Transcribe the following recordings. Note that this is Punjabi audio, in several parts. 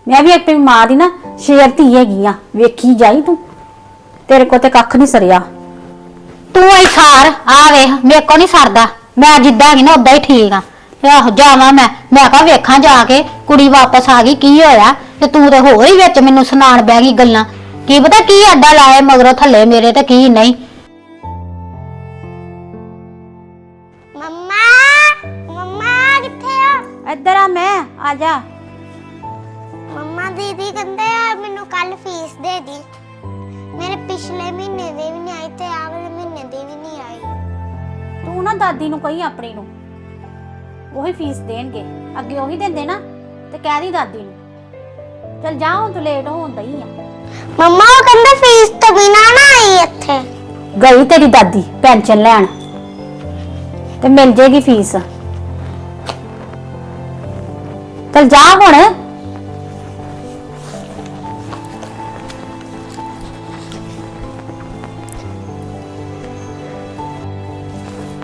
मैं भी अपनी मां दी ना शेर धी हैगी आ। वेखी जाई तू, तेरे को ते कख नहीं सरिया। तू ही सार आ वे, मेरे को नहीं सरदा। मैं जिद्दां ही ना उदा ही ठीक आ। आहो जावां मैं कहा वेखां जाके कुड़ी वापस आ गई की होया ते तू ते होर ही विच मैनू सुनाण बह गई गल्लां। की पता की अड्डा लाए मगरों थल्ले मेरे ते की नहीं। मम्मा मम्मा किथे आ? इधर आ, मैं आ जा। मम्मा दीदी कहंदे आ मैनू कल फीस दे दी। मेरे पिछले महीने दे भी नहीं आई ते अगले महीने दी भी नहीं आई। तू ना दादी नू कही अपनी नू वही फीस देणगे, अगे वही देंदे ना, ते कह दी दादी नू। चल जा हुण, तू लेट होंदा ही आ। मम्मा वो कहंदे फीस तो बिना ना आई इत्थे। गई तेरी दादी पेंशन लैण ते मिल जेगी फीस। चल जा हुण।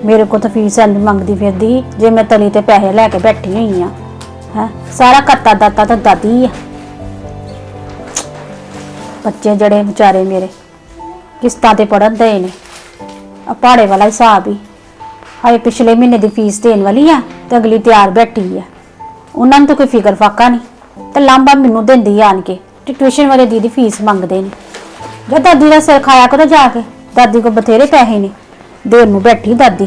मेरे को तो फीस इंज मंगदी फिरदी जे मैं तली ते पैसे लैके बैठी हुई हाँ। है सारा करता दाता तो दादी है। बच्चे जड़े बेचारे मेरे किस्तां ते पढ़न दे ने, पहाड़े वाला हिसाब ही। हाए पिछले महीने की फीस देने वाली है तो अगली तैयार बैठी है। उन्होंने तो कोई फिकर फाका नहीं, तो लांबा मैनू देंदी आन के ट्यूशन वाले दीदी फीस मंगते हैं। जो दादी का सिर खाया करो जाके, दादी को बथेरे पैसे ने देन नू बैठी दादी।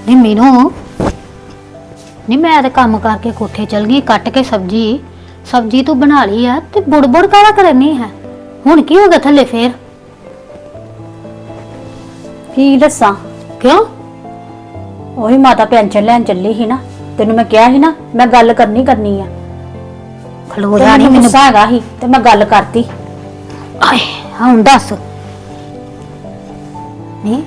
नी मीनू नी मैं ते काम करके कोठे चल गई, कट के सब्जी तू बना ली है ते बुड़ काला करनी है। हुण की हो गया थल्ले फिर? की दसा क्यों? वही माता पेंशन लैन चली ही ना, तेनू मैं कहा ही ना मैं गल करनी है। खलो ते जानी मैनू मैनू। गुस्सा हैगा ही ते मैं गल करती। आए हुण दस नी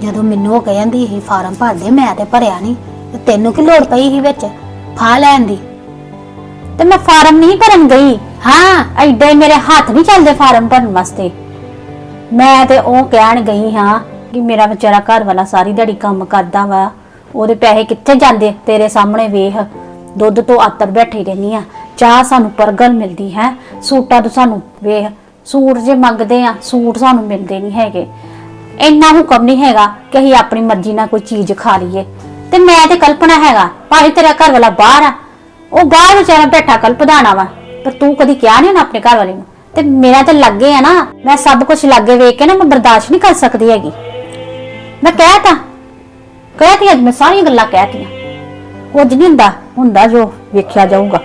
ਜਦੋਂ ਮੈਨੂੰ ਕਹਿੰਦੀ ਸੀ ਫਾਰਮ ਭਰ ਦੇ, ਮੈਂ ਤੇ ਭਰਿਆ ਨਹੀਂ ਤੇ ਤੈਨੂੰ ਕੀ ਲੋੜ ਪਈ ਸੀ ਵਿੱਚ ਫਾ ਲੈਣ ਦੀ? ਤੇ ਮੈਂ ਫਾਰਮ ਨਹੀਂ ਭਰਨ ਗਈ। ਹਾਂ ਐਡੇ ਮੇਰੇ ਹੱਥ ਨਹੀਂ ਚੱਲਦੇ ਫਾਰਮ ਭਰਨ ਵਾਸਤੇ। ਮੈਂ ਤੇ ਉਹ ਕਹਿਣ ਗਈ ਹਾਂ ਕਿ ਮੇਰਾ ਵਿਚਾਰਾ ਘਰ ਵਾਲਾ ਸਾਰੀ ਦਿਹਾੜੀ ਕੰਮ ਕਰਦਾ ਵਾ, ਉਹਦੇ ਪੈਸੇ ਕਿੱਥੇ ਜਾਂਦੇ ਤੇਰੇ ਸਾਹਮਣੇ ਵੇਖ। ਦੁੱਧ ਤੋਂ ਆਤਰ ਬੈਠੀ ਰਹਿੰਦੀ ਆ, ਚਾਹ ਸਾਨੂੰ ਪਰਗਲ ਮਿਲਦੀ ਹੈ, ਸੂਟਾਂ ਤੋਂ ਸਾਨੂੰ ਵੇਖ ਸੂਟ ਜੇ ਮੰਗਦੇ ਆ ਸੂਟ ਸਾਨੂੰ ਮਿਲਦੇ ਨਹੀਂ ਹੈਗੇ। ਇੰਨਾ ਹੁਕਮ ਨਹੀਂ ਹੈਗਾ ਕਿ ਅਸੀਂ ਆਪਣੀ ਮਰਜ਼ੀ ਨਾਲ ਕੋਈ ਚੀਜ਼ ਖਾ ਲਈਏ। ਤੇ ਮੈਂ ਤੇ ਕਲਪਨਾ ਹੈਗਾ ਭਾਵੇਂ ਤੇਰਾ ਘਰ ਵਾਲਾ ਬਾਹਰ ਆ, ਉਹ ਬਾਹਰ ਵਿਚਾਰਾ ਬੈਠਾ ਕਲਪਦਾਣਾ ਵਾ, ਪਰ ਤੂੰ ਕਦੀ ਕਿਹਾ ਨਹੀਂ ਨਾ ਆਪਣੇ ਘਰ ਵਾਲੇ ਨੂੰ। ਤੇ ਮੇਰਾ ਤੇ ਲੱਗੇ ਆ ਨਾ, ਮੈਂ ਸਭ ਕੁਝ ਲੱਗੇ ਵੇਖ ਕੇ ਨਾ ਮੈਂ ਬਰਦਾਸ਼ਤ ਨਹੀਂ ਕਰ ਸਕਦੀ ਹੈਗੀ। ਮੈਂ ਕਹਿਤੀ ਅੱਜ ਮੈਂ ਸਾਰੀਆਂ ਗੱਲਾਂ ਕਹਿਤੀਆਂ। ਕੁਝ ਨਹੀਂ ਹੁੰਦਾ ਜੋ ਵੇਖਿਆ ਜਾਊਗਾ।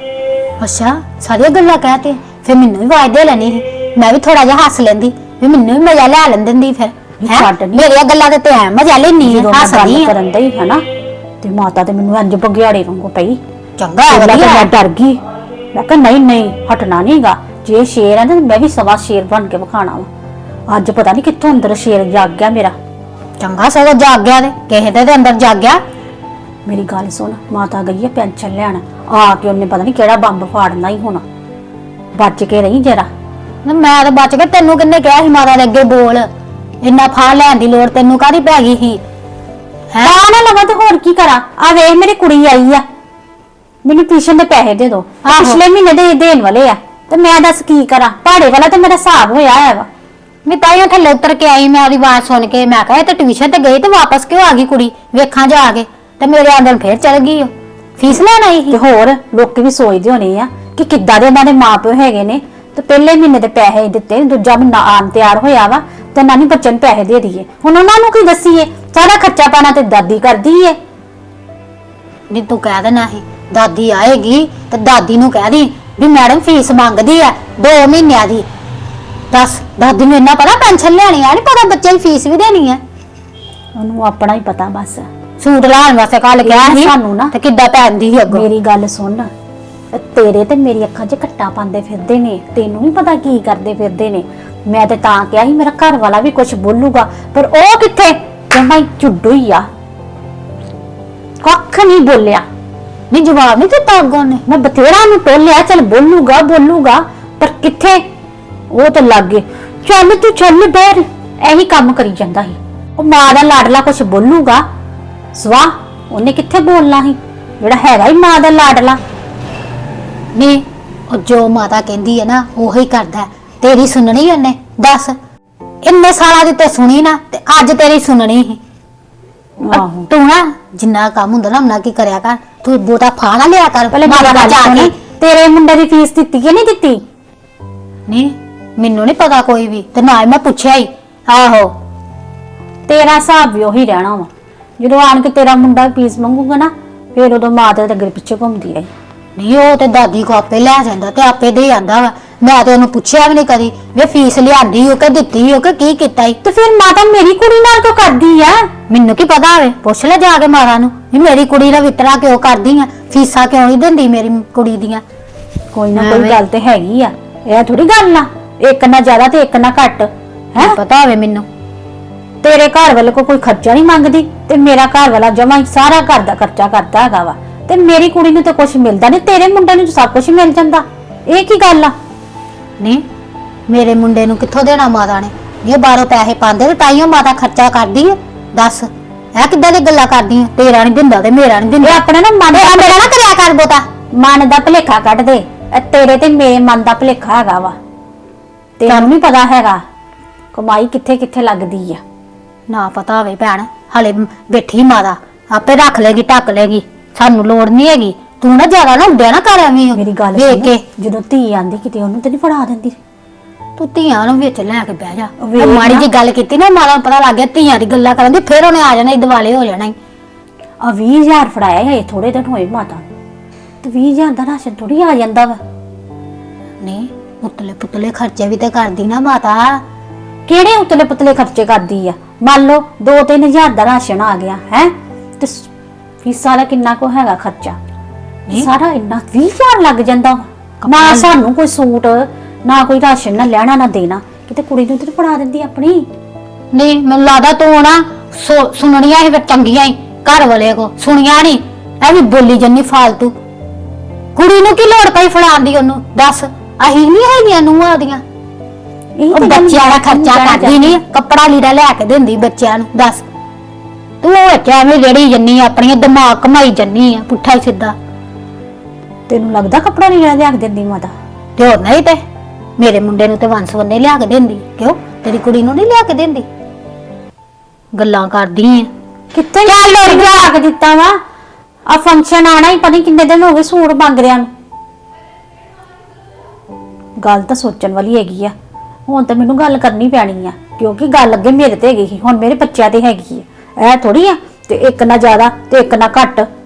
ਅੱਛਾ ਸਾਰੀਆਂ ਗੱਲਾਂ ਕਹਤੇ ਫਿਰ ਮੈਨੂੰ ਵੀ ਆਵਾਜ਼ ਦੇ ਲੈਣੀ ਸੀ, ਮੈਂ ਵੀ ਥੋੜਾ ਜਿਹਾ ਹੱਸ ਲੈਂਦੀ ਵੀ ਮੈਨੂੰ ਵੀ ਮਜ਼ਾ ਲੈ ਲੈਂਦੀ। ਫਿਰ ਮੇਰੀਆਂ ਗੱਲਾਂ ਤੇ ਐ ਮਜ਼ਾ ਲੈਣੀ ਹੱਸਦੀ ਕਰਨ ਦੇ ਹੈ ਨਾ। ਤੇ ਮਾਤਾ ਤੇ ਮੈਨੂੰ ਇੰਜ ਬਗਿਆੜੇ ਵਾਂਗੂ ਪਈ। ਚੰਗਾ ਮੈਂ ਡਰ ਗਈ। ਮੈਂ ਕਿਹਾ ਨਹੀਂ ਹਟਣਾ ਨਹੀਂਗਾ। ਜੇ ਸ਼ੇਰ ਹੈ ਤਾਂ ਮੈਂ ਵੀ ਸਵਾ ਸ਼ੇਰ ਬਣ ਕੇ ਵਿਖਾਣਾ ਵਾ। ਅੱਜ ਪਤਾ ਨਹੀਂ ਕਿੱਥੋਂ ਅੰਦਰ ਸ਼ੇਰ ਜਾਗ ਗਿਆ ਮੇਰਾ। ਚੰਗਾ ਸਗੋਂ ਜਾਗ ਗਿਆ ਤੇ ਕਿਸੇ ਦੇ ਅੰਦਰ ਜਾਗ ਗਿਆ। ਮੇਰੀ ਗੱਲ ਸੁਣ, ਮਾਤਾ ਗਈ ਹੈ ਪੈਨਸ਼ਨ ਲੈਣ, ਆ ਕੇ ਉਹਨੇ ਪਤਾ ਨਹੀਂ ਕਿਹੜਾ ਬੰਬ ਫਾੜਨਾ ਹੀ ਹੋਣਾ। ਬਚ ਕੇ ਰਹੀ ਜਰਾ। ਮੈਂ ਤਾਂ ਬਚ ਕੇ, ਤੈਨੂੰ ਕਿੰਨੇ ਕਿਹਾ ਸੀ ਮਾਤਾ ਦੇ ਅੱਗੇ ਬੋਲ, ਇੰਨਾ ਫਾ ਲੈਣ ਦੀ ਲੋੜ ਤੈਨੂੰ ਕਾਹਦੀ ਪੈ ਗਈ ਸੀ? ਹੈ ਨਾ ਲਵਾਂ ਤੇ ਹੋਰ ਕੀ ਕਰਾਂ? ਆ ਵੇਖ ਮੇਰੀ ਕੁੜੀ ਆਈ ਆ, ਮੈਨੂੰ ਟਿਊਸ਼ਨ ਦੇ ਪੈਸੇ ਦੇ ਦੋ, ਪਿਛਲੇ ਮਹੀਨੇ ਦੇ ਦੇਣ ਵਾਲੇ ਆ, ਤੇ ਮੈਂ ਦੱਸ ਕੀ ਕਰਾਂ? ਪਹਾੜੇ ਵਾਲਾ ਤੇ ਮੇਰਾ ਹਿਸਾਬ ਹੋਇਆ ਵਾ। ਮੈਂ ਤਾਈਆਂ ਥੱਲੇ ਉਤਰ ਕੇ ਆਈ, ਮੈਂ ਉਹਦੀ ਆਵਾਜ਼ ਸੁਣ ਕੇ ਮੈਂ ਕਿਹਾ ਤੇ ਟਿਊਸ਼ਨ ਤੇ ਗਈ ਤੇ ਵਾਪਸ ਕਿਉਂ ਆ ਗਈ ਕੁੜੀ? ਵੇਖਾਂ ਜਾ ਕੇ ਤੇ ਮੇਰੇ ਆਂਦਰ ਫੇਰ ਚਲ ਗਈ। ਉਹ ਫੀਸ ਲੈਣ ਆਈ ਸੀ। ਤੇ ਹੋਰ ਲੋਕੀ ਵੀ ਸੋਚਦੇ ਹੋਣੇ ਆ ਕਿ ਕਿੱਦਾਂ ਦੇ ਉਹਨਾਂ ਦੇ ਮਾਪਿਓ ਹੈਗੇ ਨੇ, ਤੇ ਪਹਿਲੇ ਮਹੀਨੇ ਦੇ ਪੈਸੇ ਦਿੱਤੇ, ਦੂਜਾ ਮਹੀਨਾ ਆਣ ਤਿਆਰ ਹੋਇਆ ਵਾ ਤੇ ਨਾਨੀ ਬੱਚੇ ਨੂੰ ਪੈਸੇ ਦੇ ਦਈਏ। ਹੁਣ ਉਹਨਾਂ ਨੂੰ ਕੀ ਦੱਸੀਏ? ਸਾਰਾ ਖਰਚਾ ਪਾਣਾ ਤੇ ਦਾਦੀ ਕਰਦੀ ਏ। ਨਹੀਂ ਤੂੰ ਕਹਿ ਦੇਣਾ ਸੀ ਦਾਦੀ ਆਏਗੀ ਤੇ ਦਾਦੀ ਨੂੰ ਕਹਿ ਦੀ ਵੀ ਮੈਡਮ ਫੀਸ ਮੰਗਦੀ ਆ 2 ਮਹੀਨਿਆਂ ਦੀ। ਦੱਸ ਦਾਦੀ ਨੂੰ ਇੰਨਾ ਪਤਾ ਪੈਨਸ਼ਨ ਲੈਣੀ ਆ, ਨਹੀਂ ਪਤਾ ਬੱਚੇ ਦੀ ਫੀਸ ਵੀ ਦੇਣੀ ਆ। ਉਹਨੂੰ ਆਪਣਾ ਹੀ ਪਤਾ ਬਸ। ਸੂਟ ਲਾਉਣ ਵਾਸਤੇ ਕੱਲ ਕਿਹਾ ਸੀ ਸਾਨੂੰ ਨਾ ਤੇ ਕਿੱਦਾਂ ਪੈਂਦੀ ਸੀ ਅੱਗੋਂ। ਮੇਰੀ ਗੱਲ ਸੁਣ, ਤੇਰੇ ਤੇ ਮੇਰੀ ਅੱਖਾਂ 'ਚ ਘੱਟਾ ਪਾਉਂਦੇ ਫਿਰਦੇ ਨੇ, ਤੈਨੂੰ ਨਹੀਂ ਪਤਾ ਕੀ ਕਰਦੇ ਫਿਰਦੇ ਨੇ। ਮੈਂ ਤੇ ਤਾਂ ਕਿਹਾ ਸੀ ਮੇਰਾ ਘਰ ਵਾਲਾ ਵੀ ਕੁਝ ਬੋਲੂਗਾ, ਪਰ ਉਹ ਕਿੱਥੇ? ਕਹਿੰਦਾ ਚੁੱਡੂ ਹੀ ਆ, ਕੱਖ ਨਹੀਂ ਬੋਲਿਆ। ਨਹੀਂ ਜਵਾਬ ਨਹੀਂ ਦਿੱਤਾ ਅੱਗੋਂ ਨੇ। ਮੈਂ ਬਥੇਰਾ ਨੂੰ ਟੋਲਿਆ, ਚੱਲ ਬੋਲੂਗਾ ਬੋਲੂਗਾ, ਪਰ ਕਿੱਥੇ, ਉਹ ਤਾਂ ਲੱਗ ਗਏ ਚੱਲ ਤੂੰ ਚੱਲ ਬਾਹਰ, ਇਹੀ ਕੰਮ ਕਰੀ ਜਾਂਦਾ ਸੀ। ਉਹ ਮਾਂ ਦਾ ਲਾਡਲਾ ਕੁਛ ਬੋਲੂਗਾ, ਸਵਾ ਉਹਨੇ ਕਿੱਥੇ ਬੋਲਣਾ ਸੀ, ਜਿਹੜਾ ਹੈਗਾ ਹੀ ਮਾਂ ਦਾ ਲਾਡਲਾ। ਨਹੀਂ ਉਹ ਜੋ ਮਾਤਾ ਕਹਿੰਦੀ ਹੈ ਨਾ ਉਹੀ ਕਰਦਾ ਹੈ। ਤੇਰੀ ਸੁਣਨੀ ਉਹਨੇ ਦੱਸ, ਇੰਨੇ ਸਾਲਾਂ ਦੀ ਤੇ ਸੁਣੀ ਨਾ, ਤੇ ਅੱਜ ਤੇਰੀ ਸੁਣਨੀ ਸੀ। ਆਹੋ ਤੂੰ ਨਾ ਜਿੰਨਾ ਕੰਮ ਹੁੰਦਾ ਨਾ ਉਹਨਾਂ ਕੀ ਕਰਿਆ ਕਰ, ਤੂੰ ਬੋਤਾ ਫਾ ਨਾ ਲਿਆ ਕਰ ਪਹਿਲੇ ਮਾਤਾ ਨਾਲ ਜਾ ਕੇ। ਤੇਰੇ ਮੁੰਡੇ ਦੀ ਫੀਸ ਦਿੱਤੀ ਕਿ ਨਹੀਂ ਦਿੱਤੀ? ਨਹੀਂ ਮੈਨੂੰ ਨਹੀਂ ਪਤਾ ਕੋਈ ਵੀ, ਤੇ ਨਾ ਹੀ ਮੈਂ ਪੁੱਛਿਆ ਹੀ। ਆਹੋ ਤੇਰਾ ਹਿਸਾਬ ਵੀ ਉਹੀ ਰਹਿਣਾ ਵਾ, ਜਦੋਂ ਆਣ ਕੇ ਤੇਰਾ ਮੁੰਡਾ ਫੀਸ ਮੰਗੂਗਾ ਨਾ, ਫਿਰ ਉਦੋਂ ਮਾਂ ਦੇ ਅੱਗੇ ਪਿੱਛੇ ਘੁੰਮਦੀ ਰਹੀ। ਨਹੀਂ ਉਹ ਤੇ ਦਾਦੀ ਕੋ ਆਪੇ ਲੈ ਜਾਂਦਾ ਤੇ ਆਪੇ ਦੇ ਆਂਦਾ ਵਾ। ਮੈਂ ਤੇ ਉਹਨੂੰ ਪੁੱਛਿਆ ਵੀ ਨਹੀਂ ਕਦੀ ਵੀ ਫੀਸ ਲਿਆਂਦੀ ਹੋ ਕਿ ਦਿੱਤੀ ਹੋ ਕਿ ਕੀ ਕੀਤਾ ਈ। ਤੇ ਫਿਰ ਮਾਤਾ ਮੇਰੀ ਕੁੜੀ ਨਾਲ ਕਿਉਂ ਕਰਦੀ ਆ? ਮੈਨੂੰ ਕੀ ਪਤਾ ਹੋਵੇ, ਪੁੱਛ ਲੈ ਜਾ ਕੇ ਮਾਤਾ ਨੂੰ ਵੀ ਮੇਰੀ ਕੁੜੀ ਦਾ ਵਿਤਰਾ ਕਿਉਂ ਕਰਦੀ ਆ, ਫੀਸਾਂ ਕਿਉਂ ਨਹੀਂ ਦਿੰਦੀ ਮੇਰੀ ਕੁੜੀ ਦੀਆਂ। ਕੋਈ ਨਾ ਕੋਈ ਗੱਲ ਤੇ ਹੈਗੀ ਆ, ਇਹ ਥੋੜੀ ਗੱਲ ਆ ਇੱਕ ਨਾ ਜ਼ਿਆਦਾ ਤੇ ਇੱਕ ਨਾ ਘੱਟ ਹੈ। ਪਤਾ ਹੋਵੇ ਮੈਨੂੰ। ਤੇਰੇ ਘਰ ਵਾਲੇ ਕੋਈ ਖਰਚਾ ਨਹੀਂ ਮੰਗਦੀ, ਤੇ ਮੇਰਾ ਘਰ ਵਾਲਾ ਜਮਾ ਹੀ ਸਾਰਾ ਘਰ ਦਾ ਖਰਚਾ ਕਰਦਾ ਹੈਗਾ ਵਾ, ਤੇ ਮੇਰੀ ਕੁੜੀ ਨੂੰ ਤਾਂ ਕੁਝ ਮਿਲਦਾ ਨਹੀਂ, ਤੇਰੇ ਮੁੰਡੇ ਨੂੰ ਸਭ ਕੁਝ ਮਿਲ ਜਾਂਦਾ। ਇਹ ਕੀ ਗੱਲ ਆ? ਨਹੀਂ ਮੇਰੇ ਮੁੰਡੇ ਨੂੰ ਕਿੱਥੋਂ ਦੇਣਾ ਮਾਤਾ ਨੇ? ਇਹ ਬਾਹਰੋਂ ਪੈਸੇ ਪਾਉਂਦੇ ਤੇ ਤਾਈਓ ਮਾਤਾ ਖਰਚਾ ਕਰਦੀ ਹੈ। ਦੱਸ ਇਹ ਕਿੱਦਾਂ ਦੀ ਗੱਲਾਂ ਕਰਦੀ ਹੈ? ਤੇਰਾ ਨਹੀਂ ਦਿੰਦਾ ਤੇ ਮੇਰਾ ਨਹੀਂ ਦਿੰਦਾ। ਇਹ ਆਪਣਾ ਨਾ ਮਨ ਮੇਰਾ ਨਾ ਕਰਿਆ ਕਰ ਬੋਤਾ। ਮਨ ਦਾ ਭੁਲੇਖਾ ਕੱਢ ਦੇ, ਇਹ ਤੇਰੇ ਤੇ ਮੇਰੇ ਮਨ ਦਾ ਭੁਲੇਖਾ ਹੈਗਾ ਵਾ। ਤੈਨੂੰ ਨਹੀਂ ਪਤਾ ਹੈਗਾ ਕਮਾਈ ਕਿੱਥੇ ਕਿੱਥੇ ਲੱਗਦੀ ਆ। ਨਾ ਪਤਾ ਹੋਵੇ ਭੈਣ, ਹਲੇ ਬੈਠੀ ਮਾਤਾ ਆਪੇ ਰੱਖ ਲੇਗੀ ਢੱਕ ਲੇਗੀ, ਸਾਨੂੰ ਲੋੜ ਨਹੀਂ ਹੈਗੀ। ਤੂੰ ਨਾ ਜ਼ਿਆਦਾ ਨਾ ਹੁੰਦਿਆ ਨਾ ਕਰ ਐਵੇਂ ਮੇਰੀ ਗੱਲ ਵੇਖ ਕੇ। ਜਦੋਂ ਧੀ ਆਂਦੀ ਕਿਤੇ ਉਹਨੂੰ ਤੇ ਨਹੀਂ ਫੜਾ ਦਿੰਦੀ? ਤੂੰ ਧੀਆਂ ਨੂੰ ਵਿੱਚ ਲੈ ਕੇ ਬਹਿ ਜਾ। ਵੇਖ ਇਹ ਮਾੜੀ ਨਾ। ਜੀ ਗੱਲ ਕੀਤੀ ਨਾ ਮਾਤਾ ਨੂੰ ਪਤਾ ਲੱਗ ਗਿਆ ਧੀਆਂ ਦੀ ਗੱਲਾਂ ਕਰਨ ਦੀ, ਫਿਰ ਉਹਨੇ ਆ ਜਾਣਾ ਈ, ਦਿਵਾਲੇ ਹੋ ਜਾਣਾ ਈ। ਆ 20,000 ਫੜਾਇਆ ਹੈ ਥੋੜੇ ਦਿਨ ਹੋਏ ਮਾਤਾ, ਤੇ 20,000 ਦਾ ਰਾਸ਼ਨ ਥੋੜੀ ਆ ਜਾਂਦਾ ਵਾ। ਨਹੀਂ ਉਤਲੇ ਪੁਤਲੇ ਖਰਚੇ ਵੀ ਤੇ ਕਰਦੀ ਨਾ ਮਾਤਾ। ਕਿਹੜੇ ਉਤਲੇ ਪੁਤਲੇ ਖਰਚੇ ਕਰਦੀ ਆ? ਮੰਨ ਲਓ 2-3,000 ਦਾ ਰਾਸ਼ਨ ਆ ਗਿਆ ਹੈ, ਤੇ ਫੀਸਾਂ ਦਾ ਕਿੰਨਾ ਕੋ ਹੈਗਾ ਖਰਚਾ? ਸਾਰਾ ਇੰਨਾ 20,000 ਲੱਗ ਜਾਂਦਾ ਵਾ। ਨਾ ਸਾਨੂੰ ਕੋਈ ਸੂਟ, ਨਾ ਕੋਈ ਰਾਸ਼ਨ, ਨਾ ਲੈਣਾ ਨਾ ਦੇਣਾ, ਕਿਤੇ ਕੁੜੀ ਨੂੰ ਤੇ ਫੜਾ ਦਿੰਦੀ ਆਪਣੀ। ਨਹੀਂ ਮੈਨੂੰ ਲੱਗਦਾ ਤੂੰ ਨਾ ਸੁਣਨੀਆਂ ਹੀ ਫਿਰ ਚੰਗੀਆਂ ਹੀ ਘਰ ਵਾਲੇ ਕੋ ਸੁਣੀਆਂ ਨਹੀਂ, ਐਵੇਂ ਬੋਲੀ ਜੰਨੀ ਫਾਲਤੂ। ਕੁੜੀ ਨੂੰ ਕੀ ਲੋੜ ਪਈ ਫੜਾਉਣ ਦੀ ਉਹਨੂੰ? ਦੱਸ ਅਹੀਂ ਨਹੀਂ ਹੈਗੀਆਂ ਨੂੰਹਾਂ ਉਹਦੀਆਂ। ਉਹ ਬੱਚਿਆਂ ਦਾ ਖਰਚਾ ਕਰਦੀ ਨਹੀਂ, ਕੱਪੜਾ ਲੀੜਾ ਲੈ ਕੇ ਦਿੰਦੀ ਬੱਚਿਆਂ ਨੂੰ। ਦੱਸ ਤੂੰ ਐਵੇਂ ਜਿਹੜੀ ਜੰਨੀ ਆਪਣੀਆਂ ਦਿਮਾਗ ਕਮਾਈ ਜੰਨੀ ਆ ਪੁੱਠਾ ਹੀ ਸਿੱਧਾ। ਤੈਨੂੰ ਲੱਗਦਾ ਕੱਪੜਾ ਨਹੀਂ ਲਿਆ ਕੇ ਦਿੰਦੀ ਮਾਤਾ? ਤੇ ਹੋਰ ਨਹੀਂ ਤੇ ਮੇਰੇ ਮੁੰਡੇ ਨੂੰ ਤੇ ਵੰਸਵੰਨੇ ਲਿਆ ਕੇ ਦਿੰਦੀ, ਕਿਉਂ ਤੇਰੀ ਕੁੜੀ ਨੂੰ ਨਹੀਂ ਲਿਆ ਕੇ ਦਿੰਦੀ? ਗੱਲਾਂ ਕਰਦੀ ਆ। ਕਿੱਥੇ ਲਿਆ ਕੇ ਦਿੱਤਾ ਵਾ? ਆ ਫੰਕਸ਼ਨ ਆਣਾ ਹੀ ਪਤਾ ਕਿੰਨੇ ਦਿਨ ਹੋ ਗਏ ਸੂਟ ਮੰਗ ਰਿਆਂ ਨੂੰ। ਗੱਲ ਤਾਂ ਸੋਚਣ ਵਾਲੀ ਹੈਗੀ ਆ। ਹੁਣ ਤਾਂ ਮੈਨੂੰ ਗੱਲ ਕਰਨੀ ਪੈਣੀ ਆ, ਕਿਉਂਕਿ ਗੱਲ ਅੱਗੇ ਮੇਰੇ ਤੇ ਹੈਗੀ ਸੀ, ਹੁਣ ਮੇਰੇ ਬੱਚਿਆਂ ਤੇ ਹੈਗੀ ਆ। ਇਹ ਥੋੜੀ ਆ ਤੇ ਇੱਕ ਨਾ ਜ਼ਿਆਦਾ ਤੇ ਇੱਕ ਨਾ ਘੱਟ।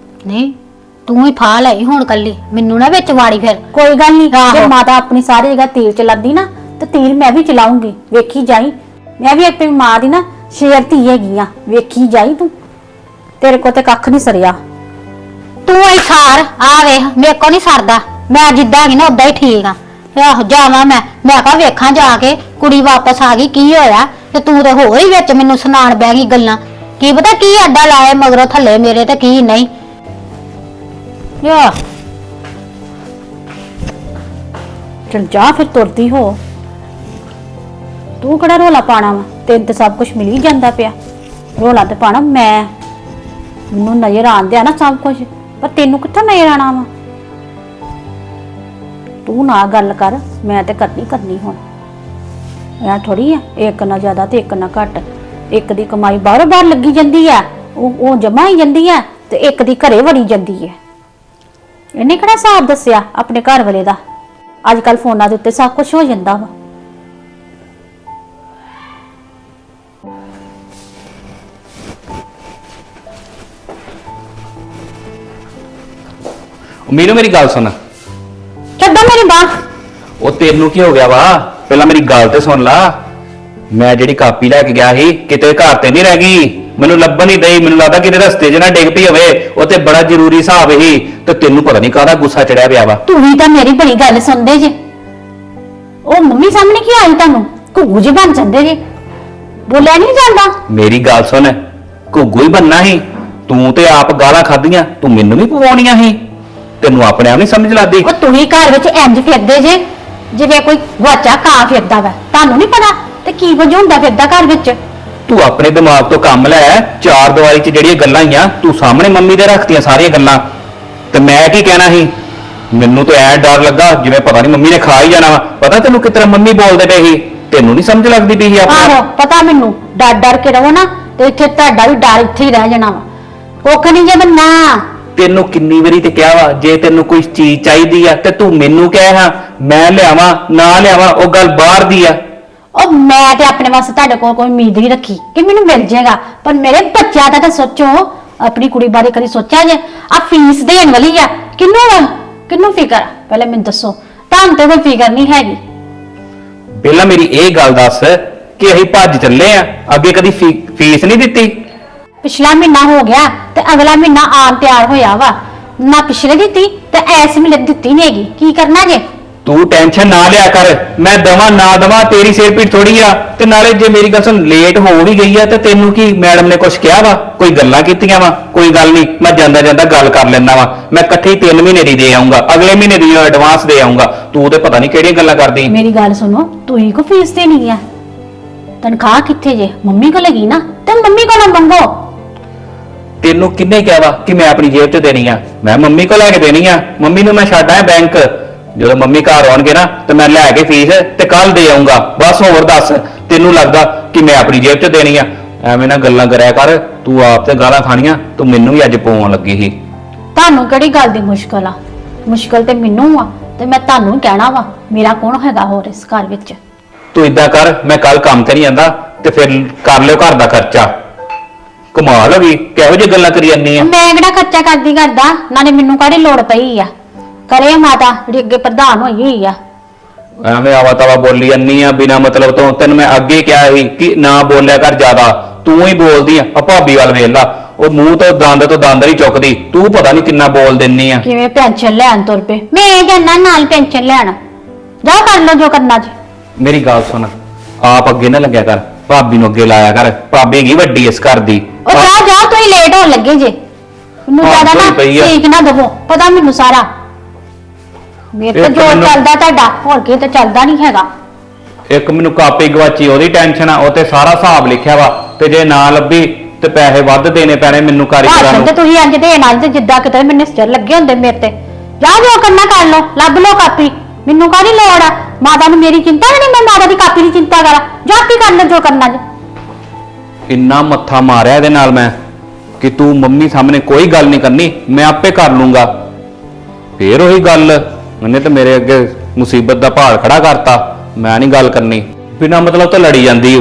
ਨਹੀਂ ਤੂੰ ਹੀ ਫਾ ਲਈ ਹੁਣ ਕੱਲੀ, ਮੈਨੂੰ ਨਾ ਵਿੱਚ ਵਾੜੀ। ਫਿਰ ਕੋਈ ਗੱਲ ਨਹੀਂ, ਜੇ ਮਾਤਾ ਆਪਣੀ ਸਾਰੀ ਜਗ੍ਹਾ ਤੀਰ ਚਲਾਉਂਦੀ ਨਾ, ਤੇ ਤੀਰ ਮੈਂ ਵੀ ਚਲਾਉਂਗੀ, ਵੇਖੀ ਜਾਈ। ਮੈਂ ਵੀ ਆਪਣੀ ਮਾਂ ਦੀ ਨਾ ਸ਼ੇਰ ਧੀ ਹੈਗੀ ਆ, ਵੇਖੀ ਜਾਈ ਤੂੰ। ਤੇਰੇ ਕੋ ਤੇ ਕੱਖ ਨਹੀਂ ਸਰਿਆ। ਤੂੰ ਹੀ ਸਾਰ ਆ ਵੇਖ, ਮੇਰੇ ਕੋ ਨਹੀਂ ਸਰਦਾ। ਮੈਂ ਜਿੱਦਾਂ ਹੀ ਨਾ ਉਦਾਂ ਹੀ ਠੀਕ ਆ। ਆਹੋ ਜਾਵਾਂ ਮੈਂ ਕਹਾ ਵੇਖਾਂ ਜਾ ਕੇ ਕੁੜੀ ਵਾਪਸ ਆ ਗਈ ਕੀ ਹੋਇਆ, ਤੇ ਤੂੰ ਤੇ ਹੋਰ ਹੀ ਵਿੱਚ ਮੈਨੂੰ ਸੁਣਾਣ ਬਹਿ ਗਈ ਗੱਲਾਂ। ਕੀ ਪਤਾ ਕੀ ਅੱਡਾ ਲਾਏ ਮਗਰੋਂ ਥੱਲੇ ਮੇਰੇ ਤੇ ਕੀ ਨਹੀਂ। ਯਾ ਚਲ ਜਾ ਫਿਰ, ਤੁਰਦੀ ਹੋ। ਤੂੰ ਕਿਹੜਾ ਰੋਲਾ ਪਾਣਾ ਵਾ? ਤੈਨੂੰ ਤੇ ਸਭ ਕੁਝ ਮਿਲ ਹੀ ਜਾਂਦਾ ਪਿਆ, ਰੋਲਾ ਤੇ ਪਾਣਾ ਮੈਂ। ਮੈਨੂੰ ਨਜ਼ਰ ਆਉਂਦੇ ਆ ਨਾ ਸਭ ਕੁਝ, ਪਰ ਤੈਨੂੰ ਕਿੱਥੋਂ ਨਜ਼ਰ ਆਣਾ ਵਾ? ਤੂੰ ਨਾ ਗੱਲ ਕਰ, ਮੈਂ ਤੇ ਕਰਨੀ ਹੁਣ। ਐ ਥੋੜੀ ਆ ਇੱਕ ਨਾ ਜ਼ਿਆਦਾ ਤੇ ਇੱਕ ਨਾ ਘੱਟ। ਇੱਕ ਦੀ ਕਮਾਈ ਬਾਹਰੋਂ ਬਾਹਰ ਲੱਗੀ ਜਾਂਦੀ ਆ, ਉਹ ਜਮਾ ਹੀ ਜਾਂਦੀ ਆ, ਤੇ ਇੱਕ ਦੀ ਘਰੇ ਵੜੀ ਜਾਂਦੀ ਹੈ। ਇਹਨੇ ਕਿਹੜਾ ਹਿਸਾਬ ਦੱਸਿਆ ਆਪਣੇ ਘਰ ਵਾਲੇ ਦਾ? ਅੱਜ ਕੱਲ ਫੋਨਾਂ ਦੇ ਉੱਤੇ ਸਭ ਕੁਝ ਹੋ ਜਾਂਦਾ ਵਾ। ਮੈਨੂੰ ਮੇਰੀ ਗੱਲ ਸੁਣ। ਕਿੱਦਾਂ ਮੇਰੀ ਬਾਹ? ਉਹ ਤੈਨੂੰ ਕੀ ਹੋ ਗਿਆ ਵਾ? ਪਹਿਲਾਂ ਮੇਰੀ ਗੱਲ ਤੇ ਸੁਣ ਲਾ। ਮੈਂ ਜਿਹੜੀ ਕਾਪੀ ਲੈ ਕੇ ਗਿਆ ਸੀ ਕਿਤੇ ਘਰ ਤੇ ਨਹੀਂ ਰਹਿ ਗਈ, ਮੈਨੂੰ ਲੱਭਣ ਨਹੀਂ ਦਈ। ਮੈਨੂੰ ਲੱਗਦਾ ਕਿਤੇ ਰਸਤੇ 'ਚ ਨਾ ਡਿੱਗ ਪਈ ਹੋਵੇ। ਉਹ ਤੇ ਬੜਾ ਜ਼ਰੂਰੀ ਹਿਸਾਬ ਸੀ, ਤੇ ਤੈਨੂੰ ਪਤਾ ਨਹੀਂ ਕਾਹਦਾ ਗੁੱਸਾ ਚੜਿਆ ਪਿਆ ਵਾ। ਤੂੰ ਵੀ ਤਾਂ ਮੇਰੀ ਬੜੀ ਗੱਲ ਸੁਣਦੇ ਜੇ। ਉਹ ਮੰਮੀ ਸਾਹਮਣੇ ਕੀ ਆਈ ਤੁਹਾਨੂੰ? ਘੁੱਗੂ ਜੀ ਬਣ ਜਾਂਦੇ ਜੇ, ਬੋਲਿਆ ਨਹੀਂ ਜਾਂਦਾ। ਮੇਰੀ ਗੱਲ ਸੁਣ, ਘੁੱਗੂ ਹੀ ਬੰਨਾ ਸੀ ਤੂੰ, ਤੇ ਆਪ ਗਾਲਾਂ ਖਾਧੀਆਂ ਤੂੰ ਮੈਨੂੰ ਵੀ ਪਵਾਉਣੀਆਂ ਸੀ। ਤੈਨੂੰ ਆਪਣੇ ਆਪ ਨਹੀਂ ਸਮਝ ਲੱਗਦੀ? ਉਹ ਤੁਸੀਂ ਘਰ ਵਿੱਚ ਇੰਜ ਫਿਰਦੇ ਜੇ ਜਿਵੇਂ ਕੋਈ ਗਵਾਚਾ ਕਾਂ ਫਿਰਦਾ ਵਾ, ਤੁਹਾਨੂੰ ਨਹੀਂ ਪਤਾ ਤੇ ਕੀ ਕੁਝ ਹੁੰਦਾ ਫਿਰਦਾ ਘਰ ਵਿੱਚ। ਤੂੰ ਆਪਣੇ ਦਿਮਾਗ ਤੋਂ ਕੰਮ ਲੈ, ਚਾਰ ਦੀਵਾਰੀ 'ਚ ਜਿਹੜੀਆਂ ਗੱਲਾਂ ਆਈਆਂ ਤੂੰ ਸਾਹਮਣੇ ਮੰਮੀ ਦੇ ਰੱਖਤੀਆਂ ਸਾਰੀਆਂ ਗੱਲਾਂ, ਤੇ ਮੈਂ ਕੀ ਕਹਿਣਾ ਸੀ? ਮੈਨੂੰ ਤਾਂ ਐ ਡਰ ਲੱਗਾ ਜਿਵੇਂ ਪਤਾ ਨਹੀਂ ਮੰਮੀ ਨੇ ਖਾ ਹੀ ਜਾਣਾ ਵਾ। ਪਤਾ ਤੈਨੂੰ ਕਿਸ ਤਰ੍ਹਾਂ ਮੰਮੀ ਬੋਲਦੇ ਪਏ ਸੀ? ਤੈਨੂੰ ਨਹੀਂ ਸਮਝ ਲੱਗਦੀ ਪਈ ਸੀ ਆਪਣਾ? ਆਹੋ ਪਤਾ ਮੈਨੂੰ, ਡਰ ਡਰ ਕੇ ਰਹੋ ਨਾ ਤੇ ਇੱਥੇ ਤੁਹਾਡਾ ਵੀ ਡਰ ਇੱਥੇ ਹੀ ਰਹਿ ਜਾਣਾ ਵਾ। ਕੁੱਖ ਨਹੀਂ ਜੇ ਬੰਨਾ। ਤੈਨੂੰ ਕਿੰਨੀ ਵਾਰੀ ਤੇ ਕਿਹਾ ਵਾ, ਜੇ ਤੈਨੂੰ ਕੋਈ ਚੀਜ਼ ਚਾਹੀਦੀ ਆ ਤੇ ਤੂੰ ਮੈਨੂੰ ਕਹਿ, ਹਾਂ ਮੈਂ ਲਿਆਵਾਂ ਨਾ ਲਿਆਵਾਂ ਉਹ ਗੱਲ ਬਾਹਰ ਦੀ ਆ। ਉਹ ਮੈਂ ਤੇ ਆਪਣੇ ਵਾਸਤੇ ਤੁਹਾਡੇ ਕੋਲ ਕੋਈ ਉਮੀਦ ਨਹੀਂ ਰੱਖੀ ਕਿ ਮੈਨੂੰ ਮਿਲ ਜਾਏਗਾ, ਪਰ ਮੇਰੇ ਬੱਚਿਆਂ ਦਾ ਤਾਂ ਸੋਚੋ। ਆਪਣੀ ਕੁੜੀ ਬਾਰੇ ਕਦੀ ਸੋਚਿਆ ਜੇ? ਆ ਫੀਸ ਦੇਣ ਵਾਲੀ ਆ, ਕਿੰਨੂੰ ਫਿਕਰ ਆ? ਪਹਿਲੇ ਮੈਨੂੰ ਦੱਸੋ, ਤੁਹਾਨੂੰ ਤੇ ਕੋਈ ਫਿਕਰ ਨਹੀਂ ਹੈਗੀ। ਪਹਿਲਾਂ ਮੇਰੀ ਇਹ ਗੱਲ ਦੱਸ ਕਿ ਅਸੀਂ ਭੱਜ ਚੱਲੇ ਆ, ਅੱਗੇ ਕਦੀ ਫੀਸ ਨਹੀਂ ਦਿੱਤੀ? ਪਿਛਲਾ ਮਹੀਨਾ ਹੋ ਗਿਆ ਤੇ ਅਗਲਾ ਮਹੀਨਾ ਆਉਣ ਤਿਆਰ ਹੋਇਆ ਵਾ, ਨਾ ਪਿਛਲੇ ਦਿੱਤੀ ਤੇ ਐਸ ਮਹੀਨੇ ਦਿੱਤੀ ਨਹੀਂ ਹੈਗੀ। ਕੀ ਕਰਨਾ ਜੇ? ਤੂੰ ਟੈਨਸ਼ਨ ਨਾ ਲਿਆ ਕਰ, ਮੈਂ ਦਵਾਂ ਨਾ ਦਵਾਂ ਤੇਰੀ ਸਿਰ ਪੀੜ ਥੋੜੀ ਆ। ਤੇ ਨਾਲੇ ਜੇ ਮੇਰੀ ਗੱਲ ਸੁਣ, ਲੇਟ ਹੋ ਵੀ ਗਈ ਆ ਤੇ ਤੈਨੂੰ ਕੀ ਮੈਡਮ ਨੇ ਕੁਝ ਕਿਹਾ ਵਾ? ਕੋਈ ਗੱਲਾਂ ਕੀਤੀਆਂ ਵਾ? ਕੋਈ ਗੱਲ ਨਹੀਂ, ਮੈਂ ਜਾਂਦਾ ਜਾਂਦਾ ਗੱਲ ਕਰ ਲੈਂਦਾ ਵਾ। ਮੈਂ ਇਕੱਠੀ 3 ਮਹੀਨੇ ਦੀ ਦੇ ਆਉਂਗਾ, ਅਗਲੇ ਮਹੀਨੇ ਦੀ ਐਡਵਾਂਸ ਦੇ ਆਉਂਗਾ। ਤੂੰ ਤੇ ਪਤਾ ਨਹੀਂ ਕਿਹੜੀਆਂ ਗੱਲਾਂ ਕਰਦੀ। ਮੇਰੀ ਗੱਲ ਸੁਣੋ, ਤੁਸੀਂ ਕੋ ਫੀਸ ਦੇਣੀ ਆ? ਤਨਖਾਹ ਕਿੱਥੇ ਜੇ? ਮੰਮੀ ਕੋਲ ਲੱਗੀ ਨਾ, ਤੇ ਮੰਮੀ ਕੋਲੋਂ ਮੰਗੋ। ਤੈਨੂੰ ਕਿੰਨੇ ਕਿਹਾ ਵਾ ਕਿ ਮੈਂ ਆਪਣੀ ਜੇਬ 'ਚ ਦੇਣੀ ਆ? ਮੈਂ ਮੰਮੀ ਕੋਲ ਲੈ ਕੇ ਦੇਣੀ ਆ। ਮੰਮੀ ਨੂੰ ਮੈਂ ਛੱਡ ਆਇਆ ਬੈਂਕ, ਜਦੋਂ ਮੰਮੀ ਘਰ ਆਉਣਗੇ ਨਾ ਤੇ ਮੈਂ ਲੈ ਕੇ ਫੀਸ ਤੇ ਕੱਲ ਦੇ ਆਉਂਗਾ। ਬਸ ਹੋਰ ਦੱਸ, ਤੈਨੂੰ ਲੱਗਦਾ ਕਿ ਮੈਂ ਆਪਣੀ ਜੇਬ 'ਚ ਦੇਣੀ ਆ? ਐਵੇਂ ਨਾ ਗੱਲਾਂ ਕਰਿਆ ਕਰ, ਤੂੰ ਆਪ ਤੇ ਗਾਲਾਂ ਖਾਣੀਆਂ, ਤੂੰ ਮੈਨੂੰ ਵੀ ਅੱਜ ਪਾਉਣ ਲੱਗੀ ਸੀ। ਤੁਹਾਨੂੰ ਕਿਹੜੀ ਗੱਲ ਦੀ ਮੁਸ਼ਕਲ ਆ? ਮੁਸ਼ਕਲ ਤੇ ਮੈਨੂੰ ਆ, ਤੇ ਮੈਂ ਤੁਹਾਨੂੰ ਕਹਿਣਾ ਵਾ, ਮੇਰਾ ਕੌਣ ਹੈਗਾ ਹੋਰ ਇਸ ਘਰ ਵਿੱਚ? ਤੂੰ ਇਦਾਂ ਕਰ, ਮੈਂ ਕੱਲ ਕੰਮ ਤੇ ਨਹੀਂ ਜਾਂਦਾ ਤੇ ਫਿਰ ਕਰ ਲਿਓ ਘਰ ਦਾ ਖਰਚਾ। ਕਮਾਲ ਹੋ ਗਈ, ਕਿਹੋ ਜਿਹੀ ਗੱਲਾਂ ਕਰੀ ਜਾਂਦੀ ਆ? ਮੈਂ ਕਿਹੜਾ ਖਰਚਾ ਕਰਦਾ, ਨਾਲੇ ਮੈਨੂੰ ਕਾਹਦੀ ਲੋੜ ਪਈ ਆ? ਕਰੇ ਮਾਤਾ ਜਿਹੜੀ ਅੱਗੇ ਪ੍ਰਧਾਨ ਹੋਈ ਹੋਈ ਆ। ਐਵੇਂ ਆਵਾ ਤਵਾ ਬੋਲੀ ਜਾਂਦੀ ਆ ਬਿਨਾ ਮਤਲਬ ਤੋਂ। ਤੈਨੂੰ ਮੈਂ ਅੱਗੇ ਕਿਹਾ ਸੀ ਕਿ ਨਾ ਬੋਲਿਆ ਕਰ ਜ਼ਿਆਦਾ, ਤੂੰ ਹੀ ਬੋਲਦੀ ਆ। ਆ ਭਾਬੀ ਵੱਲ ਵੇਖ ਲਾ, ਉਹ ਮੂੰਹ ਤੋਂ ਦੰਦ ਨਹੀਂ ਚੁੱਕਦੀ, ਤੂੰ ਪਤਾ ਨਹੀਂ ਕਿੰਨਾ ਬੋਲ ਦਿੰਨੀ ਆ। ਕਿਵੇਂ ਪੈਨਸ਼ਨ ਲੈਣ ਤੁਰ ਪਏ? ਮੈਂ ਜਾਣਾ ਨਾਲ ਪੈਨਸ਼ਨ ਲੈਣ, ਜਾ ਕਰ ਲਓ ਜੋ ਕਰਨਾ ਜੀ। ਮੇਰੀ ਗੱਲ ਸੁਣ, ਆਪ ਅੱਗੇ ਨਾ ਲੱਗਿਆ ਕਰ, ਭਾਬੀ ਨੂੰ ਅੱਗੇ ਲਾਇਆ ਕਰ। ਭਾਬੀ ਹੈਗੀ ਵੱਡੀ ਇਸ ਘਰ ਦੀ। ਉਹ ਜਾ ਤੁਸੀਂ ਲੇਟ ਹੋਣ ਲੱਗੇ ਜੇ। ਮੈਨੂੰ ਹਾਂ, ਜ਼ਿਆਦਾ ਨਾ ਧੋਈ ਪਈ ਆ। ਠੀਕ ਨਾ ਦਵੋ, ਪਤਾ ਮੈਨੂੰ ਸਾਰਾ। ਮੇਰੇ ਤਾਂ ਇੱਕ ਜੋ ਮੈਨੂੰ- ਚੱਲਦਾ ਤੁਹਾਡਾ, ਹੋਰ ਕੀ ਤਾਂ ਚੱਲਦਾ ਨਹੀਂ ਹੈਗਾ। ਇੱਕ ਮੈਨੂੰ ਕਾਪੀ ਗਵਾਚੀ, ਉਹਦੀ ਟੈਨਸ਼ਨ ਆ, ਉਹ ਤੇ ਸਾਰਾ ਹਿਸਾਬ ਲਿਖਿਆ ਵਾ, ਤੇ ਜੇ ਨਾ ਲੱਭੀ ਤੇ ਪੈਸੇ ਵੱਧ ਦੇਣੇ ਪੈਣੇ ਮੈਨੂੰ ਕਾਰੀਗਰਾਂ ਭਾਸ਼ਣ ਨੂੰ। ਤੇ ਤੁਸੀਂ ਅੱਜ ਦੇ ਨਾਲ ਤੇ ਜਿੱਦਾਂ ਕਿਤੇ ਮੈਨੂੰ ਸਿਰ ਲੱਗੇ ਹੁੰਦੇ ਮੇਰੇ ਤੇ। ਜਾ ਜੋ ਕਰਨਾ ਕਰ ਲਓ, ਲੱਭ ਲਓ ਕਾਪੀ, ਮੈਨੂੰ ਕਾਹਦੀ ਲੋੜ ਆ? ਮਾਤਾ ਨੂੰ ਮੇਰੀ ਚਿੰਤਾ ਨਹੀਂ, ਮੈਂ ਮਾਤਾ ਦੀ ਕਾਪੀ ਦੀ ਚਿੰਤਾ ਕਰਾਂ? ਜਾ ਆਪੇ ਕਰ ਲਓ ਜੋ ਕਰਨਾ ਜੀ। ਇੰਨਾ ਮੱਥਾ ਮਾਰਿਆ ਇਹਦੇ ਨਾਲ ਮੈਂ ਕਿ ਤੂੰ ਮੰਮੀ ਸਾਹਮਣੇ ਕੋਈ ਗੱਲ ਨਹੀਂ ਕਰਨੀ, ਮੈਂ ਆਪੇ ਕਰ ਲੂੰਗਾ। ਫੇਰ ਉਹੀ ਗੱਲ, ਉਹਨੇ ਤੇ ਮੇਰੇ ਅੱਗੇ ਮੁਸੀਬਤ ਦਾ ਭਾਰ ਖੜਾ ਕਰਤਾ। ਮੈਂ ਨਹੀਂ ਗੱਲ ਕਰਨੀ, ਬਿਨਾਂ ਮਤਲਬ ਤੋਂ ਲੜੀ ਜਾਂਦੀ।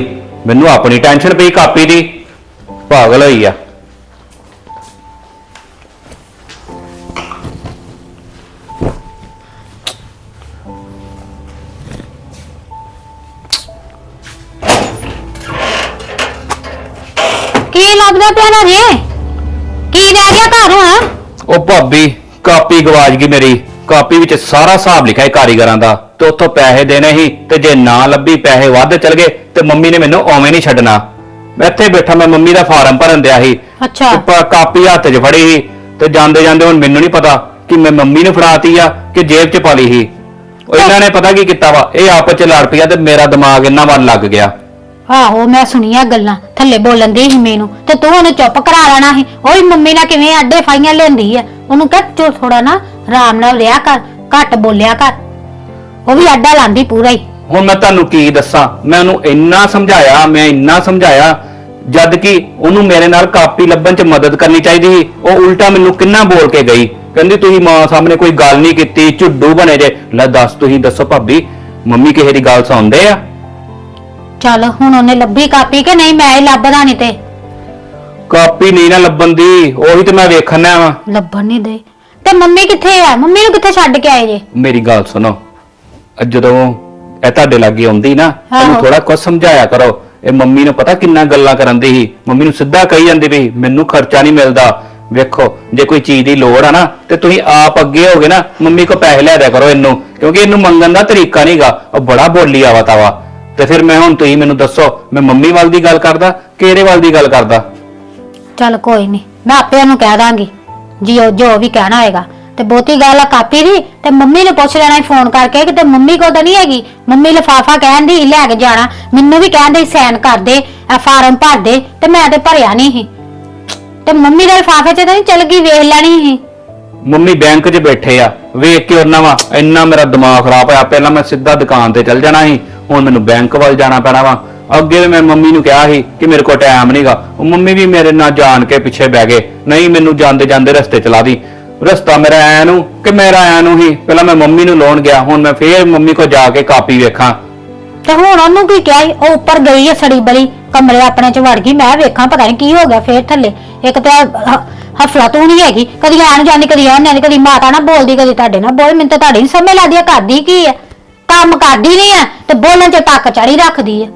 ਮੈਨੂੰ ਆਪਣੀ ਟੈਨਸ਼ਨ ਪਈ ਕਾਪੀ ਦੀ, ਪਾਗਲ ਹੋਈ ਆ। ਕੀ ਲੱਭਦਾ ਪਿਆ ਨਾ ਜੇ? ਕੀ ਰਹਿ ਗਿਆ ਘਰ ਹੁਣ? ਉਹ ਭਾਬੀ, ਕਾਪੀ ਗਵਾਚ ਗਈ ਮੇਰੀ। ਕਾਪੀ ਵਿੱਚ ਸਾਰਾ ਹਿਸਾਬ ਲਿਖਿਆ ਹੈ ਕਾਰੀਗਰਾਂ ਦਾ, ਤੇ ਉੱਥੋਂ ਪੈਸੇ ਦੇਣੇ ਸੀ, ਤੇ ਜੇ ਨਾ ਲੱਭੀ ਪੈਸੇ ਵੱਧ ਚਲ ਗਏ ਤੇ ਮੰਮੀ ਨੇ ਮੈਨੂੰ ਓਵੇਂ ਨਹੀਂ ਛੱਡਣਾ। ਮੈਂ ਇੱਥੇ ਬੈਠਾ, ਮੈਂ ਮੰਮੀ ਦਾ ਫਾਰਮ ਭਰਨ ਦਿਆ ਸੀ। ਅੱਛਾ। ਤੇ ਕਾਪੀ ਹੱਥ 'ਚ ਫੜੀ ਸੀ, ਤੇ ਜਾਂਦੇ ਜਾਂਦੇ ਹੁਣ ਮੈਨੂੰ ਨਹੀਂ ਪਤਾ ਕਿ ਮੈਂ ਮੰਮੀ ਨੂੰ ਫੜਾਤੀ ਆ ਕਿ ਜੇਬ 'ਚ ਪਾ ਲਈ ਸੀ। ਉਹ ਇਹਨਾਂ ਨੇ ਪਤਾ ਕੀ ਕੀਤਾ ਵਾ, ਇਹ ਆਪਸ 'ਚ ਲੜ ਪਿਆ ਤੇ ਮੇਰਾ ਦਿਮਾਗ ਇਹਨਾਂ ਵੱਲ ਲੱਗ ਗਿਆ। ਆਹੋ ਮੈਂ ਸੁਣੀਆਂ ਗੱਲਾਂ, ਥੱਲੇ ਬੋਲਣ ਦੀ ਸੀ ਮੈਨੂੰ, ਤੇ ਤੂੰ ਉਹਨੂੰ ਚੁੱਪ ਕਰਾ ਲੈਣਾ ਸੀ। ਉਹੀ ਮੰਮੀ ਨਾਲ ਕਿਵੇਂ ਅੱਡੇ ਫਾਈਆਂ ਲੈਂਦੀ ਆ। ਉਹਨੂੰ ਕਹਿ ਥੋੜਾ ਨਾ ਆਰਾਮ ਨਾਲ ਰਿਹਾ ਕਰ, ਘੱਟ ਬੋਲਿਆ ਕਰ। ਉਹ ਵੀ ਅੱਡਾ ਲਾਂਦੀ ਪੂਰਾ ਹੀ। ਹੁਣ ਮੈਂ ਤੁਹਾਨੂੰ ਕੀ ਦੱਸਾਂ, ਮੈਂ ਉਹਨੂੰ ਇੰਨਾ ਸਮਝਾਇਆ, ਜਦ ਕਿ ਉਹਨੂੰ ਮੇਰੇ ਨਾਲ ਕਾਪੀ ਲੱਭਣ 'ਚ ਮਦਦ ਕਰਨੀ ਚਾਹੀਦੀ ਸੀ। ਉਹ ਉਲਟਾ ਮੈਨੂੰ ਕਿੰਨਾ ਬੋਲ ਕੇ ਗਈ, ਕਹਿੰਦੀ ਤੁਸੀਂ ਮਾਂ ਸਾਹਮਣੇ ਕੋਈ ਗੱਲ ਨਹੀਂ ਕੀਤੀ, ਝੁੱਡੂ ਬਣੇ ਜੇ। ਲੈ ਦੱਸ, ਤੁਸੀਂ ਦੱਸੋ ਭਾਬੀ, ਮੰਮੀ ਕਿਸੇ ਦੀ ਗੱਲ ਸੁਣਦੇ ਆ? ਚੱਲ ਹੁਣ ਉਹਨੇ ਲੱਭੀ ਕਾਪੀ ਕਿ ਨਹੀਂ? ਮੈਂ ਹੀ ਲੱਭਦਾ ਨਹੀਂ ਤੇ। ਕਾਪੀ ਨਹੀਂ ਨਾ ਲੱਭਣ ਦੀ, ਉਹੀ ਤੇ ਮੈਂ ਵੇਖਣਾ ਵਾ। ਲੱਭਣ ਨਹੀਂ ਦੇ ਤੇ ਮੰਮੀ ਕਿੱਥੇ ਆ? ਮੰਮੀ ਨੂੰ ਕਿੱਥੇ ਛੱਡ ਕੇ ਆਏ ਜੇ? ਮੇਰੀ ਗੱਲ ਸੁਣੋ, ਜਦੋਂ ਇਹ ਤੁਹਾਡੇ ਲਾਗੇ ਆਉਂਦੀ ਨਾ, ਇਹਨੂੰ ਆਹੋ। ਥੋੜਾ ਕੁਝ ਸਮਝਾਇਆ ਕਰੋ। ਇਹ ਮੰਮੀ ਨੂੰ ਪਤਾ ਕਿੰਨਾ ਗੱਲਾਂ ਕਰਨ ਦੀ ਸੀ। ਮੰਮੀ ਨੂੰ ਸਿੱਧਾ ਕਹੀ ਜਾਂਦੀ ਵੀ ਮੈਨੂੰ ਖਰਚਾ ਨਹੀਂ ਮਿਲਦਾ। ਵੇਖੋ, ਜੇ ਕੋਈ ਚੀਜ਼ ਦੀ ਲੋੜ ਆ ਨਾ ਤੇ ਤੁਸੀਂ ਆਪ ਅੱਗੇ ਹੋਗੇ ਨਾ, ਮੰਮੀ ਕੋ ਪੈਸੇ ਲੈ ਦਿਆ ਕਰੋ ਇਹਨੂੰ, ਕਿਉਂਕਿ ਇਹਨੂੰ ਮੰਗਣ ਦਾ ਤਰੀਕਾ ਨਹੀਂਗਾ। ਉਹ ਬੜਾ ਬੋਲੀ ਆਵਾ ਤਾਵਾ। ਤੇ ਫਿਰ ਮੈਂ ਹੁਣ ਤੁਸੀਂ ਮੈਨੂੰ ਦੱਸੋ, ਮੈਂ ਮੰਮੀ ਵੱਲ ਦੀ ਗੱਲ ਕਰਦਾ ਕਿ ਇਹਦੇ ਵੱਲ ਦੀ ਗੱਲ ਕਰਦਾ? ਚੱਲ ਕੋਈ ਨਹੀਂ, ਮੈਂ ਆਪੇ ਉਹਨੂੰ ਕਹਿ ਦਾਂਗੀ ਜੀ, ਉਹ ਜੋ ਵੀ ਕਹਿਣਾ ਹੋਏਗਾ। ਤੇ ਬਹੁਤੀ ਗੱਲ ਆ ਕਾਪੀ ਦੀ ਤੇ ਮੰਮੀ ਨੂੰ ਪੁੱਛ ਲੈਣਾ ਫੋਨ ਕਰਕੇ ਕਿ ਤੇ ਮੰਮੀ ਕੋਲ ਤਾਂ ਨਹੀਂ ਹੈਗੀ। ਮੰਮੀ ਲਿਫਾਫਾ ਕਹਿੰਦੀ ਲੈ ਕੇ ਜਾਣਾ, ਮੈਨੂੰ ਵੀ ਕਹਿੰਦੇ ਸਾਈਨ ਕਰ ਦੇ, ਇਹ ਫਾਰਮ ਭਰ ਦੇ, ਤੇ ਮੈਂ ਤੇ ਭਰਿਆ ਨਹੀਂ ਸੀ। ਤੇ ਮੰਮੀ ਦੇ ਲਿਫਾਫੇ 'ਚ ਤਾਂ ਨਹੀਂ ਚਲ ਗਈ, ਵੇਖ ਲੈਣੀ ਸੀ। ਮੰਮੀ ਬੈਂਕ 'ਚ ਬੈਠੇ ਆ, ਵੇਖ ਕੇ ਉਹਨਾਂ ਵਾ ਇੰਨਾ ਮੇਰਾ ਦਿਮਾਗ ਖਰਾਬ ਹੋਇਆ। ਪਹਿਲਾਂ ਮੈਂ ਸਿੱਧਾ ਦੁਕਾਨ ਤੇ ਚੱਲ ਜਾਣਾ ਸੀ, ਹੁਣ ਮੈਨੂੰ ਬੈਂਕ ਵੱਲ ਜਾਣਾ ਪੈਣਾ ਵਾ। ਅੱਗੇ ਮੈਂ ਮੰਮੀ ਨੂੰ ਕਿਹਾ ਸੀ ਕਿ ਮੇਰੇ ਕੋਲ ਟਾਈਮ ਨਹੀਂਗਾ, ਉਹ ਮੰਮੀ ਵੀ ਮੇਰੇ ਨਾਲ ਜਾਣ ਕੇ ਪਿੱਛੇ ਬਹਿ ਗਏ। ਨਹੀਂ ਮੈਨੂੰ ਜਾਂਦੇ ਜਾਂਦੇ ਰਸਤੇ ਚਲਾ ਦੀ, ਰਸਤਾ ਮੇਰਾ ਐ ਨੂੰ ਕਿ ਮੇਰਾ ਐ ਨੂੰ ਹੀ। ਪਹਿਲਾਂ ਮੈਂ ਮੰਮੀ ਨੂੰ ਲਾਉਣ ਗਿਆ, ਹੁਣ ਮੈਂ ਫੇਰ ਮੰਮੀ ਕੋਲ ਜਾ ਕੇ ਕਾਪੀ ਵੇਖਾਂ। ਤੇ ਹੁਣ ਉਹਨੂੰ ਕੀ ਕਿਹਾ ਸੀ? ਉਹ ਉੱਪਰ ਗਈ ਹੈ ਸੜੀ ਬੜੀ, ਕਮਰੇ ਆਪਣੇ 'ਚ ਵੜ ਗਈ। ਮੈਂ ਵੇਖਾਂ ਪਤਾ ਨਹੀਂ ਕੀ ਹੋ ਗਿਆ ਫੇਰ ਥੱਲੇ। ਇੱਕ ਤਾਂ ਹਫਲਾ ਤੂੰ ਨਹੀਂ ਹੈਗੀ, ਕਦੀ ਆਣ ਜਾਂਦੀ, ਕਦੀ ਉਹਨਾਂ ਨੇ, ਕਦੀ ਮਾਤਾ ਨਾਲ ਬੋਲਦੀ, ਕਦੀ ਤੁਹਾਡੇ ਨਾਲ ਬੋਲ। ਮੈਨੂੰ ਤਾਂ ਤੁਹਾਡੀ ਨਹੀਂ ਸਮਝ ਲੱਗਦੀ, ਕਰਦੀ ਕੀ ਹੈ? ਕੰਮ ਕਰਦੀ ਨਹੀਂ ਆ ਤੇ ਬੋਲਣ 'ਚ ਟੱਕ ਚੜੀ ਰੱਖਦੀ ਹੈ।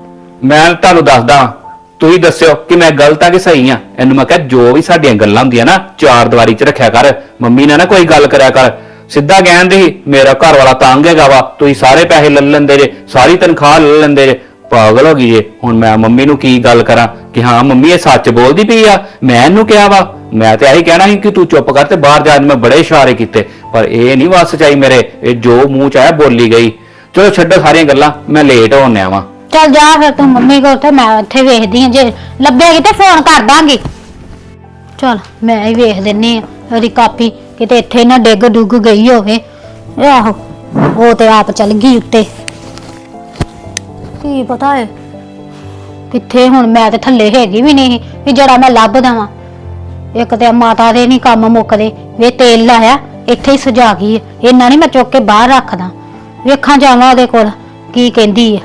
ਮੈਂ ਤੁਹਾਨੂੰ ਦੱਸਦਾ, ਤੁਸੀਂ ਦੱਸਿਓ ਕਿ ਮੈਂ ਗਲਤ ਆ ਕਿ ਸਹੀ ਆ। ਇਹਨੂੰ ਮੈਂ ਕਿਹਾ ਜੋ ਵੀ ਸਾਡੀਆਂ ਗੱਲਾਂ ਹੁੰਦੀਆਂ ਨਾ ਚਾਰ ਦੀਵਾਰੀ 'ਚ ਰੱਖਿਆ ਕਰ, ਮੰਮੀ ਨਾਲ ਨਾ ਕੋਈ ਗੱਲ ਕਰਿਆ ਕਰ। ਸਿੱਧਾ ਕਹਿੰਦੇ ਸੀ ਮੇਰਾ ਘਰ ਵਾਲਾ ਤੰਗ ਹੈਗਾ ਵਾ, ਤੁਸੀਂ ਸਾਰੇ ਪੈਸੇ ਲੈ ਲੈਂਦੇ ਜੇ, ਸਾਰੀ ਤਨਖਾਹ ਲੈ ਲੈਂਦੇ ਜੇ, ਪਾਗਲ ਹੋ ਗਈ ਜੇ। ਹੁਣ ਮੈਂ ਮੰਮੀ ਨੂੰ ਕੀ ਗੱਲ ਕਰਾਂ ਕਿ ਹਾਂ ਮੰਮੀ ਇਹ ਸੱਚ ਬੋਲਦੀ ਪਈ ਆ? ਮੈਂ ਇਹਨੂੰ ਕਿਹਾ ਵਾ, ਮੈਂ ਤੇ ਇਹੀ ਕਹਿਣਾ ਸੀ ਕਿ ਤੂੰ ਚੁੱਪ ਕਰ, ਤੇ ਬਾਹਰ ਜਾ ਕੇ ਮੈਂ ਬੜੇ ਇਸ਼ਾਰੇ ਕੀਤੇ, ਪਰ ਇਹ ਨਹੀਂ ਵੱਸ ਚਾਈ ਮੇਰੇ, ਇਹ ਜੋ ਮੂੰਹ 'ਚ ਆਇਆ ਬੋਲੀ ਗਈ। ਚਲੋ ਛੱਡੋ ਸਾਰੀਆਂ ਗੱਲਾਂ, ਮੈਂ ਲੇਟ ਹੋਣ ਆਵਾਂ। ਚੱਲ ਜਾ ਫਿਰ ਤੂੰ ਮੰਮੀ ਕੋਲ, ਤੇ ਮੈਂ ਇੱਥੇ ਵੇਖਦੀ ਆ, ਜੇ ਲੱਭੇਗੀ ਤੇ ਫੋਨ ਕਰ ਦਾਂਗੀ। ਚਲ ਮੈਂ ਹੀ ਵੇਖ ਦਿੰਨੀ ਆ ਉਹਦੀ ਕਾਪੀ, ਕਿਤੇ ਇੱਥੇ ਨਾ ਡਿੱਗ ਡੁੱਗ ਗਈ ਹੋਵੇ। ਆਹੋ ਉਹ ਤੇ ਆਪ ਚਲ ਗਈ ਉੱਤੇ, ਕੀ ਪਤਾ ਹੈ ਕਿੱਥੇ। ਹੁਣ ਮੈਂ ਤੇ ਥੱਲੇ ਹੈਗੀ ਵੀ ਨਹੀਂ ਵੀ ਜਿਹੜਾ ਮੈਂ ਲੱਭ ਦਵਾਂ। ਇੱਕ ਤੇ ਮਾਤਾ ਦੇ ਨਹੀਂ ਕੰਮ ਮੁੱਕਦੇ, ਵੇ ਤੇਲ ਲਾਇਆ ਇੱਥੇ ਹੀ ਸਜਾ ਗਈ। ਇਹਨਾਂ ਨਹੀਂ ਮੈਂ ਚੁੱਕ ਕੇ ਬਾਹਰ ਰੱਖਦਾ, ਵੇਖਾਂ ਜਾਵਾਂ ਉਹਦੇ ਕੋਲ ਕੀ ਕਹਿੰਦੀ ਹੈ।